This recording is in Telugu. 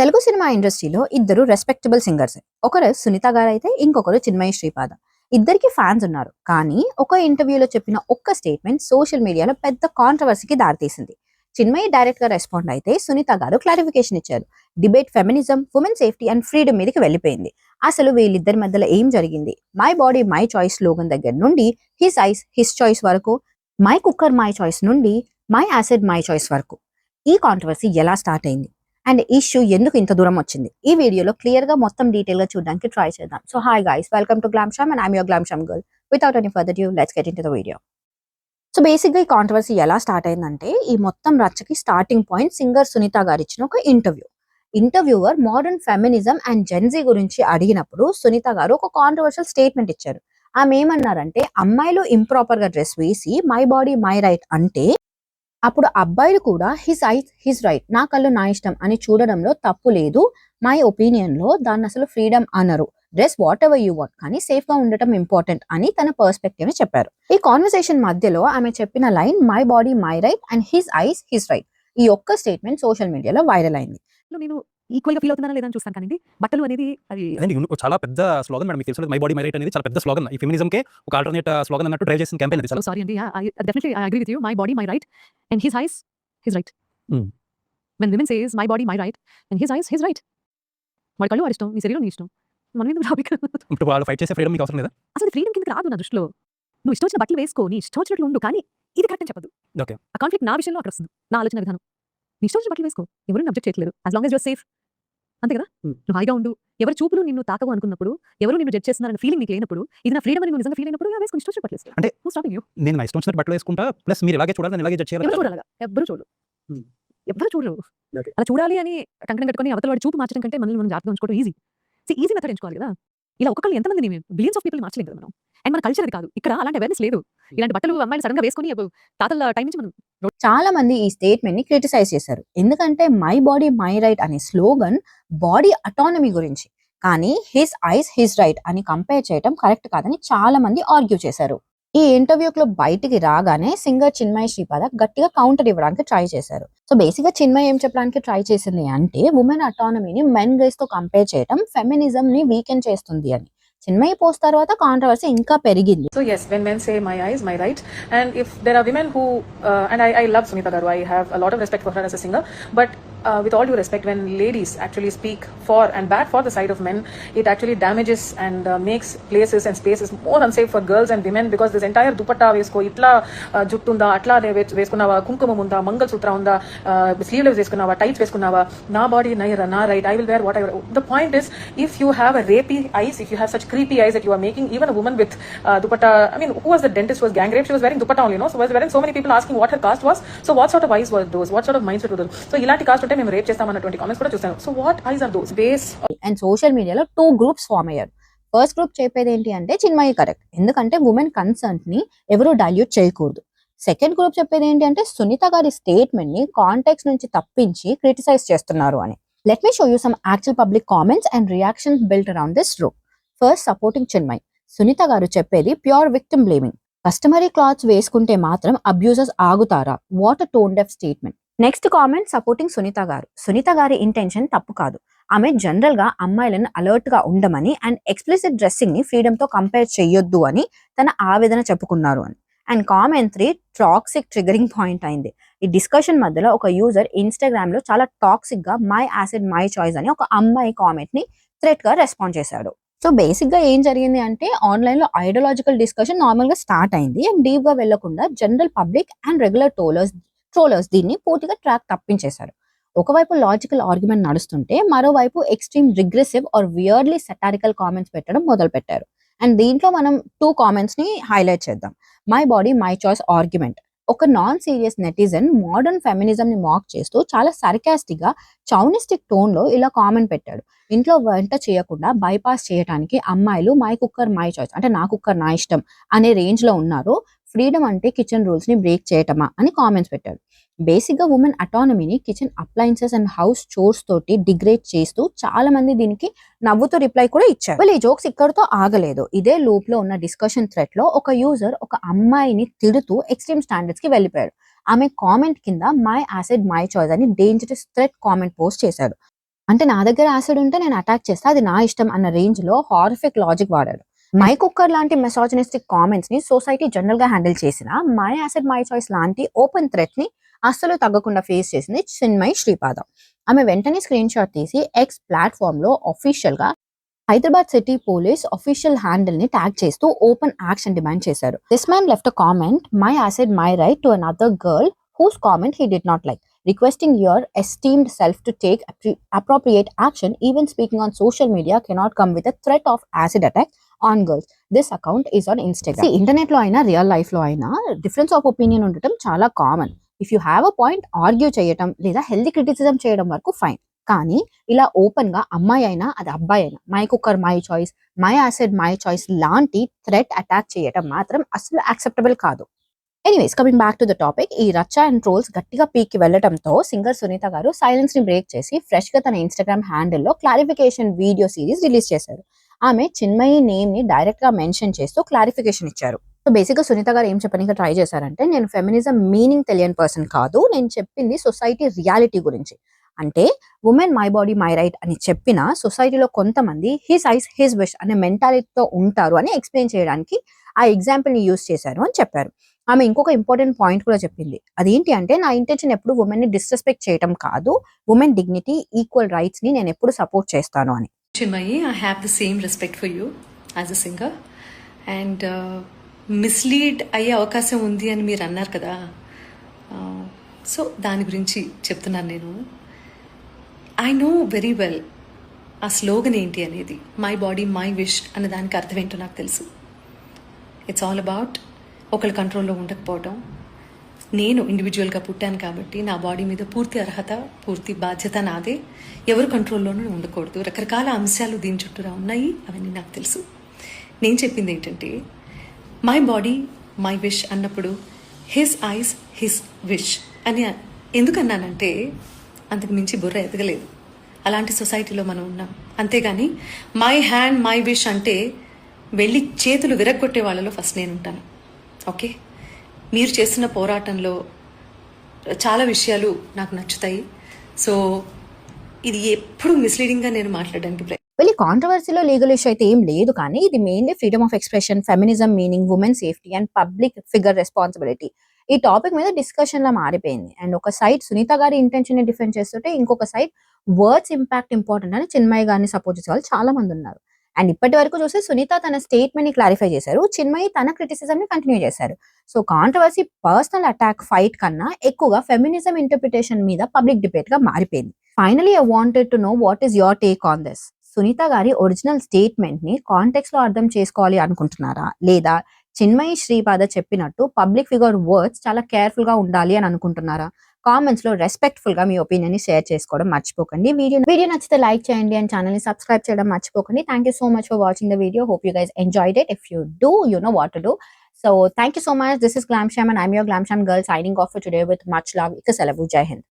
తెలుగు సినిమా ఇండస్ట్రీలో ఇద్దరు రెస్పెక్టబుల్ సింగర్స్. ఒకరు సునీత గారైతే ఇంకొకరు చిన్మయి శ్రీపాద. ఇద్దరికి ఫ్యాన్స్ ఉన్నారు. కానీ ఒక ఇంటర్వ్యూలో చెప్పిన ఒక్క స్టేట్మెంట్ సోషల్ మీడియాలో పెద్ద కాంట్రవర్సీకి దారితీసింది. చిన్మయి డైరెక్ట్ గా రెస్పాండ్ అయితే సునీత గారు క్లారిఫికేషన్ ఇచ్చారు. Debate feminism, women safety and freedom మీదకి వెళ్ళిపోయింది. అసలు వీళ్ళిద్దరి మధ్యలో ఏం జరిగింది? My body my choice slogan దగ్గర నుండి హిస్ ఐస్ హిస్ చాయిస్ వరకు, మై కుక్కర్ మై చాయిస్ నుండి మై యాసిడ్ మై చాయిస్ వరకు ఈ కాంట్రవర్సీ ఎలా స్టార్ట్ అయింది అండ్ ఇష్యూ ఎందుకు ఇంత దూరం వచ్చింది? ఈ వీడియోలో క్లియర్ గా మొత్తం డీటెయిల్ గా చూడడానికి ట్రై చేద్దాం. So hi guys, welcome to Glamsham and I'm your Glamsham girl. Without any further due, let's get into the video. So basic గా ఈ కాంట్రవర్సీ ఎలా స్టార్ట్ అయిందంటే, ఈ మొత్తం రచ్చకి starting point singer Sunitha garu ఇచ్చిన ఒక interview. Interviewer modern feminism and Gen Z గురించి అడిగినప్పుడు సునీత గారు ఒక కాంట్రవర్షియల్ స్టేట్మెంట్ ఇచ్చారు. ఆమె ఏమన్నారంటే, అమ్మాయిలు ఇంప్రాపర్ గా డ్రెస్ వేసి మై బాడీ మై రైట్ అంటే అప్పుడు అబ్బాయిలు కూడా హిస్ ఐస్ హిస్ రైట్, నా కళ్ళు నా ఇష్టం అని చూడడంలో తప్పు లేదు. మై ఒపీనియన్ లో దాన్ని అసలు ఫ్రీడమ్ అనరు. Dress what ever you want, కానీ సేఫ్ గా ఉండటం ఇంపార్టెంట్ అని తన పర్స్పెక్టివ్ ని చెప్పారు. ఈ కాన్వర్సేషన్ మధ్యలో ఆమె చెప్పిన line my body my right and his eyes his right, ఈ ఒక్క స్టేట్మెంట్ సోషల్ మీడియాలో వైరల్ అయింది. నేను ఈక్వల్ గా ఫీల్ అవుతున్నానా లేదని చూస్తాను కానీ బట్టలు అనేది అది చాలా పెద్ద స్లోగన్ మేడం. మీకు తెలుసు మై బాడీ మై రైట్ అనేది చాలా పెద్ద స్లోగన్. ఈ ఫెమినిజం కే ఒక ఆల్టర్నేట్ స్లోగన్ అన్నట్టు డ్రైవ్ చేసిన క్యాంపెయిన్ అది. సారీ అండి, definitely I agree with you. My body my right and his eyes his right. When women says my body my right and his eyes his right, వాడి కళ్ళు వాడి ఇష్టం, నీ శరీరం నీ ఇష్టం. మనం ఎందుకు టాపిక్? ఇప్పుడు వాళ్ళు ఫైట్ చేసే ఫ్రీడమ్ మీకు అవసరం లేదా? అసలు ఫ్రీడమ్ కిందకి రాదు నా దృష్టిలో. నువ్వు ఇష్టం వచ్చిన బట్టలు వేసుకో, నీ ఇష్టం వచ్చినట్లు ఉండు, కానీ ఇది కరెక్ట్ అని చెప్పదు. ఓకే, ఆ కాన్ఫ్లిక్ట్ నా విషయంలో అక్కడ వస్తుంది. నా ఆలోచన విధానం, నీ ఇష్టం వచ్చిన బట్టలు వేసుకో, ఎవరు అబ్జెక్ట్ చేయట్లేదు, as long as you're safe. అంతే కదా? నువ్వు హాయిగా ఉండు, ఎవరు చూపులు నిన్ను తాకవు అనుకున్నప్పుడు, ఎవరు నిన్ను జడ్జ్ చేస్తున్నారన్న ఫీలింగ్ నీకు లేనప్పుడు, ఇది నా ఫ్రీడమ్ అని నువ్వు నిజంగా ఫీల్ అయినప్పుడు వేసుకుని ఇష్టం వచ్చిన బట్టలు వేసుకో. అంటే స్టాపింగ్ యూ. నేను నా ఇష్టం వచ్చినట్టు బట్టలు వేసుకుంటా, ప్లస్ మీరు ఇలాగే చూడాలి, నేను ఇలాగే జడ్జ్ చేయాలి. ఎవరు చూడాలి? ఎవరు చూడరు, ఎవరు చూడరు. అలా చూడాలి అని కంకణం కట్టుకొని అవతల వాడి చూపు మార్చడం కంటే మనల్ని మనం జాగ్రత్తగా ఉంచుకోవడం ఈజీ మెథడ్ ఎంచుకోవాలి కదా. ఇలా ఒక్కళ్ళు ఎంతమంది బిలియన్స్ ఆఫ్ పీపుల్ మార్చలేం కదా మనం. అండ్ మన కల్చర్ అది కాదు, ఇక్కడ అలాంటి అవేర్నెస్ లేదు. ఇలాంటి బట్టలు అమ్మాయిలు సడన్ గా వేసుకొని తాతల టైం నుంచి మనం చాలా మంది ఈ స్టేట్మెంట్ ని క్రిటిసైజ్ చేశారు. ఎందుకంటే మై బాడీ మై రైట్ అనే స్లోగన్ బాడీ అటానమీ గురించి, కానీ హిస్ ఐస్ హిస్ రైట్ అని కంపేర్ చేయడం కరెక్ట్ కాదని చాలా మంది ఆర్గ్యూ చేశారు. ఈ ఇంటర్వ్యూలో బయటికి రాగానే సింగర్ చిన్మయి శ్రీపాద గట్టిగా కౌంటర్ ఇవ్వడానికి ట్రై చేశారు. సో బేసిక్ గా చిన్మయి ఏం చెప్పడానికి ట్రై చేసింది అంటే, ఉమెన్ అటానమీని మెన్ గైస్ తో కంపేర్ చేయడం ఫెమినిజం ని వీకెండ్ చేస్తుంది అని. చిన్మయి పోస్ట్ తర్వాత కాంట్రవర్సీ ఇంకా పెరిగింది. So yes, when men say my eyes, my right, and if there are women who, and I love Sunita Garu, I have a lot of respect for her as a singer, but with all due respect, when ladies actually speak for and bad for the side of men, it actually damages and makes places and spaces more unsafe for girls and women, because this entire dupatta vesko itla juttunda atla veskunnava, kunkumam unda, mangal sutra unda, sleeveless veskunnava, tights veskunnava, na body na right, I will wear what I wear. The point is, if you have a rapey eyes, if you have such creepy eyes that you are making even a woman with dupatta, I mean, who was the dentist who was gang raped? She was wearing dupatta only, no? So was wearing, so many people asking what her caste was. So what sort of eyes were those? What sort of mindset were those? So ilanti caste unte మేము రేప్ చేస్తామన్నటువంటి కామెంట్స్ కూడా చూస్తాను. So what is are those? Base and social మీడియాలో 2 గ్రూప్స్ ఫామ్ అయ్యారు. ఫస్ట్ గ్రూప్ చెప్పేది ఏంటి అంటే, చిన్మయి కరెక్ట్, ఎందుకంటే ఉమెన్ కన్సర్న్ ని ఎవరు డైల్యూట్ చేయకూడదు. సెకండ్ గ్రూప్ చెప్పేది ఏంటి అంటే, సునీత గారి స్టేట్మెంట్ ని కాంటెక్స్ట్ నుంచి తప్పించి క్రిటిసైజ్ చేస్తున్నారు అని. Let me show you some actual public comments and reactions built around this group. First, supporting Chinmayi. Sunitha garu చెప్పేది pure victim blaming. Customary clothes వేసుకుంటే మాత్రం అబ్యూజర్స్ ఆగుతారా? What tone deaf statement. Next comment supporting Sunitha garu. Sunitha గారి ఇంటెన్షన్ తప్పు కాదు. ఆమె జనరల్ గా అమ్మాయిలను అలర్ట్ గా ఉండమని అండ్ ఎక్స్ప్లిసిట్ డ్రెస్సింగ్ ని ఫ్రీడమ్ తో కంపేర్ చేయొద్దు అని తన ఆవేదన చెప్పుకున్నారు అని. And comment 3 toxic triggering point అయింది. ఈ డిస్కషన్ మధ్యలో ఒక యూజర్ ఇన్స్టాగ్రామ్ లో చాలా టాక్సిక్ గా మై యాసిడ్ మై చాయిస్ అని ఒక అమ్మాయి కామెంట్ ని థ్రెట్ గా రెస్పాండ్ చేశాడు. సో బేసిక్ గా ఏం జరిగింది అంటే, ఆన్లైన్ లో ఐడియాలజికల్ డిస్కషన్ నార్మల్ గా స్టార్ట్ అయింది అండ్ డీప్ గా వెళ్లకుండా general public and regular trollers దీన్ని పూర్తిగా ట్రాక్ తప్పించేశారు. ఒకవైపు లాజికల్ ఆర్గ్యుమెంట్ నడుస్తుంటే మరోవైపు extreme regressive or weirdly satirical comments పెట్టడం మొదలు పెట్టారు. అండ్ దీంట్లో మనం 2 కామెంట్స్ ని హైలైట్ చేద్దాం. My body my choice argument. ఒక non serious netizen modern feminism ని మాక్ చేస్తూ చాలా సర్కాస్టిక్ గా చౌనిస్టిక్ టోన్ లో ఇలా కామెంట్ పెట్టాడు. ఇంట్లో వంట చేయకుండా బైపాస్ చేయడానికి అమ్మాయిలు మై కుక్కర్ మై చాయిస్, అంటే నా కుక్కర్ నా ఇష్టం అనే రేంజ్ లో ఉన్నారు. ఫ్రీడమ్ అంటే కిచెన్ రూల్స్ ని బ్రేక్ చేయటమా అని కామెంట్స్ పెట్టాడు. బేసిక్ గా ఉమెన్ అటానమీని kitchen appliances and house chores తోటి డిగ్రేడ్ చేస్తూ చాలా మంది దీనికి నవ్వుతూ రిప్లై కూడా ఇచ్చారు. వాళ్ళు ఈ జోక్స్ ఇక్కడితో ఆగలేదు. ఇదే లూప్ లో ఉన్న డిస్కషన్ థ్రెడ్ లో ఒక యూజర్ ఒక అమ్మాయిని తిడుతూ ఎక్స్ట్రీమ్ స్టాండర్డ్స్ కి వెళ్ళిపోయాడు. ఆమె కామెంట్ కింద మై యాసిడ్ మై చాయిస్ అని డేంజరస్ థ్రెట్ కామెంట్ పోస్ట్ చేశాడు. అంటే నా దగ్గర యాసిడ్ ఉంటే నేను అటాక్ చేస్తా, అది నా ఇష్టం అన్న రేంజ్ లో హారిఫిక్ లాజిక్ వాడాడు. మై కుక్కర్ లాంటి మెసాజినిస్టిక్ కామెంట్స్ ని సొసైటీ జనరల్ గా హ్యాండిల్ చేసిన మై యాసిడ్ మై చాయిస్ లాంటి ఓపెన్ థ్రెట్ ని అస్సలు తగ్గకుండా ఫేస్ చేసింది చిన్మయి శ్రీపాద. ఆమె వెంటనే స్క్రీన్ షాట్ తీసి ఎక్స్ ప్లాట్ఫామ్ లో అఫీషియల్ గా Hyderabad city police official handle ని ట్యాగ్ చేస్తూ ఓపెన్ యాక్షన్ డిమాండ్ చేశారు. This man left a comment my acid my right to another girl whose comment he did not like, requesting your esteemed self to take appropriate action. Even speaking on social media cannot come with a threat of acid attack on girls. This account is on Instagram. See, internet lo aina real life lo aina difference of opinion undatam చాలా common. If you have a point argue చేయడం లేదా హెల్దీ క్రిటిసిజం చేయడం వరకు ఫైన్. కానీ ఇలా ఓపెన్ గా అమ్మాయి అయినా అది అబ్బాయి అయినా my cooker my choice, my acid my choice లాంటి థ్రెట్ అటాక్ చేయడం మాత్రం అసలు యాక్సెప్టబుల్ కాదు. Anyways, coming back to the topic, ఈ రచ్చ అండ్ ట్రోల్స్ గట్టిగా పీక్కి వెళ్లడంతో సింగర్ సునీత గారు సైలెన్స్ ని బ్రేక్ చేసి ఫ్రెష్ గా తన ఇన్స్టాగ్రామ్ హ్యాండిల్లో క్లారిఫికేషన్ వీడియో సిరీస్ రిలీజ్ చేశారు. ఆమె చిన్మయి నేమ్ ని డైరెక్ట్ గా మెన్షన్ చేస్తూ క్లారిఫికేషన్ ఇచ్చారు. సో బేసిక్ గా సునీత గారు ఏం చెప్పడానికి ట్రై చేశారంటే, నేను ఫెమినిజం మీనింగ్ తెలియని పర్సన్ కాదు, నేను చెప్పింది సొసైటీ రియాలిటీ గురించి. అంటే women my body my right అని చెప్పిన సొసైటీలో కొంతమంది హిస్ ఐస్ హిస్ విష్ అనే మెంటాలిటీతో ఉంటారు అని ఎక్స్ప్లెయిన్ చేయడానికి ఆ ఎగ్జాంపుల్ ని యూజ్ చేశారు అని చెప్పారు. ఆమె ఇంకొక ఇంపార్టెంట్ పాయింట్ కూడా చెప్పింది. అదేంటి అంటే, నా ఇంటెన్షన్ ఎప్పుడు ఉమెన్ ని డిస్రెస్పెక్ట్ చేయడం కాదు, ఉమెన్ డిగ్నిటీ ఈక్వల్ రైట్స్ ని నేను ఎప్పుడు సపోర్ట్ చేస్తాను అని. Chinmayi, I have the same respect for you as a singer. And mislead అయ్యే అవకాశం ఉంది అని మీరు అన్నారు కదా, సో దాని గురించి చెప్తున్నాను నేను. ఐ నో వెరీ వెల్ ఆ స్లోగన్ ఏంటి అనేది, మై బాడీ మై విష్ అనే దానికి అర్థం ఏంటో నాకు తెలుసు. ఇట్స్ ఆల్ అబౌట్ ఒకళ్ళ కంట్రోల్లో ఉండకపోవడం. నేను ఇండివిజువల్గా పుట్టాను కాబట్టి నా బాడీ మీద పూర్తి అర్హత, పూర్తి బాధ్యత నాదే. ఎవరు కంట్రోల్లోనూ ఉండకూడదు. రకరకాల అంశాలు దీని చుట్టూరా ఉన్నాయి, అవన్నీ నాకు తెలుసు. నేను చెప్పింది ఏంటంటే, మై బాడీ మై విష్ అన్నప్పుడు హిస్ ఐస్ హిస్ విష్ అని ఎందుకన్నానంటే, అంతకు మించి బుర్ర ఎదగలేదు. అలాంటి సొసైటీలో మనం ఉన్నాం. అంతేగాని మై హ్యాండ్ మై విష్ అంటే వెళ్ళి చేతులు విరగ్గొట్టే వాళ్ళలో ఫస్ట్ నేను ఉంటాను. ఓకే, మీరు చేస్తున్న పోరాటంలో చాలా విషయాలు నాకు నచ్చుతాయి. సో ఇది ఎప్పుడు మిస్లీడింగ్గా నేను మాట్లాడడానికి వెళ్ళి కాంట్రవర్సీలో లీగల్ ఇష్యూ అయితే ఏం లేదు, కానీ ఇది mainly freedom of expression, feminism meaning, women safety and public figure responsibility ఈ టాపిక్ మీద డిస్కషన్ లా మారిపోయింది. అండ్ ఒక సైడ్ సునీత గారి ఇంటెన్షన్ ని డిఫెండ్ చేస్తుంటే, ఇంకొక సైడ్ వర్డ్స్ ఇంపాక్ట్ ఇంపార్టెంట్ అని చిన్మయి గారిని సపోర్ట్ చేసే వాళ్ళు చాలా మంది ఉన్నారు. అండ్ ఇప్పటి వరకు చూస్తే సునీత తన స్టేట్మెంట్ ని క్లారిఫై చేశారు, చిన్మయి తన క్రిటిసిజం ని కంటిన్యూ చేశారు. So controversy personal attack fight కన్నా ఎక్కువగా ఫెమినిజం ఇంటర్ప్రిటేషన్ మీద పబ్లిక్ డిబేట్ గా మారిపోయింది. Finally I wanted to know what is your take on this. Sunitha గారి ఒరిజినల్ స్టేట్మెంట్ ని కాంటెక్స్ట్ లో అర్థం చేసుకోవాలి అనుకుంటున్నారా, లేదా చిన్మయి శ్రీపాద చెప్పినట్టు పబ్లిక్ ఫిగర్ వర్డ్స్ చాలా కేర్ఫుల్ గా ఉండాలి అని అనుకుంటున్నారా? కామెంట్స్ లో రెస్పెక్ట్ఫుల్ గా మీ ఒపీనియన్ ని షేర్ చేసుకోవడం మర్చిపోకండి. వీడియో నచ్చితే లైక్ చేయండి అండ్ ఛానల్ ని సబ్స్క్రైబ్ చేయడం మర్చిపోకండి. Thank you so much for watching the video. Hope you guys enjoyed it. If you do, you know what to do. So thank you so much. This is Glamsham and I'm your Glamsham girl signing off for today with much love. Ikka selavu. Jai Hind.